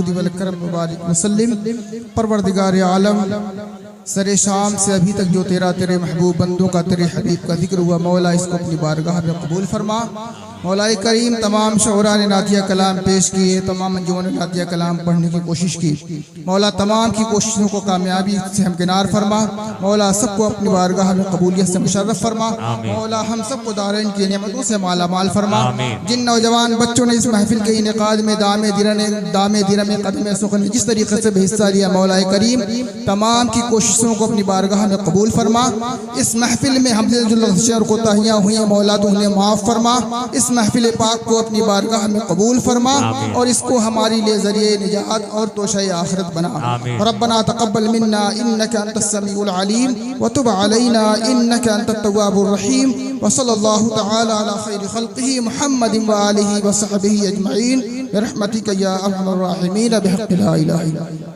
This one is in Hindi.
जुद वल करम मुबारक वसल्लिम। परवरदिगार आलम, सरे शाम से अभी तक जो तेरे महबूब बंदों का, तेरे हबीब का जिक्र हुआ, मौला इसको अपनी बारगाह में कबूल फरमा। मौलाए करीम, तमाम शोरा ने नातिया कलाम पेश किए, तमाम अंजुमन ने नातिया कलाम पढ़ने की कोशिश की। मौला तमाम की कोशिशों को कामयाबी से हमकिनार फरमा। मौला सबको अपनी बारगाह में कबूलियत से मुशर्रफ फरमा। मौला हम सबको दारैन की नेमतों से माला माल फरमा। जिन नौजवान बच्चों ने इस महफिल के इनेकाद में दामे दिरम कदम सुखन जिस तरीके से हिस्सा लिया, मौलाए करीम तमाम की कोशिशों को अपनी बारगाह में कबूल फरमा। इस महफिल में हमसे जो और कोताहियाँ हुई, मौला तो उन्हें माफ़ फरमा। इस महफिल पाक को अपनी बारगाह में कबूल फरमा और इसको हमारी लिए ज़रिए निजात और तोशे आखिरत बना। रब्बना तक़ब्बल मिन्ना इन्नका अंतस समीउल अलीम व तुब अलैना इन्नका अंतत तव्वाबुर रहीम। व सल्लल्लाहु तआला अला खैरि खल्क़िही मुहम्मदिन व आलिहि व सहबिही अजमईन बिरहमतिका या अरहमर राहिमीन बिहक़्क़ि ला इलाहा इल्ला अंत।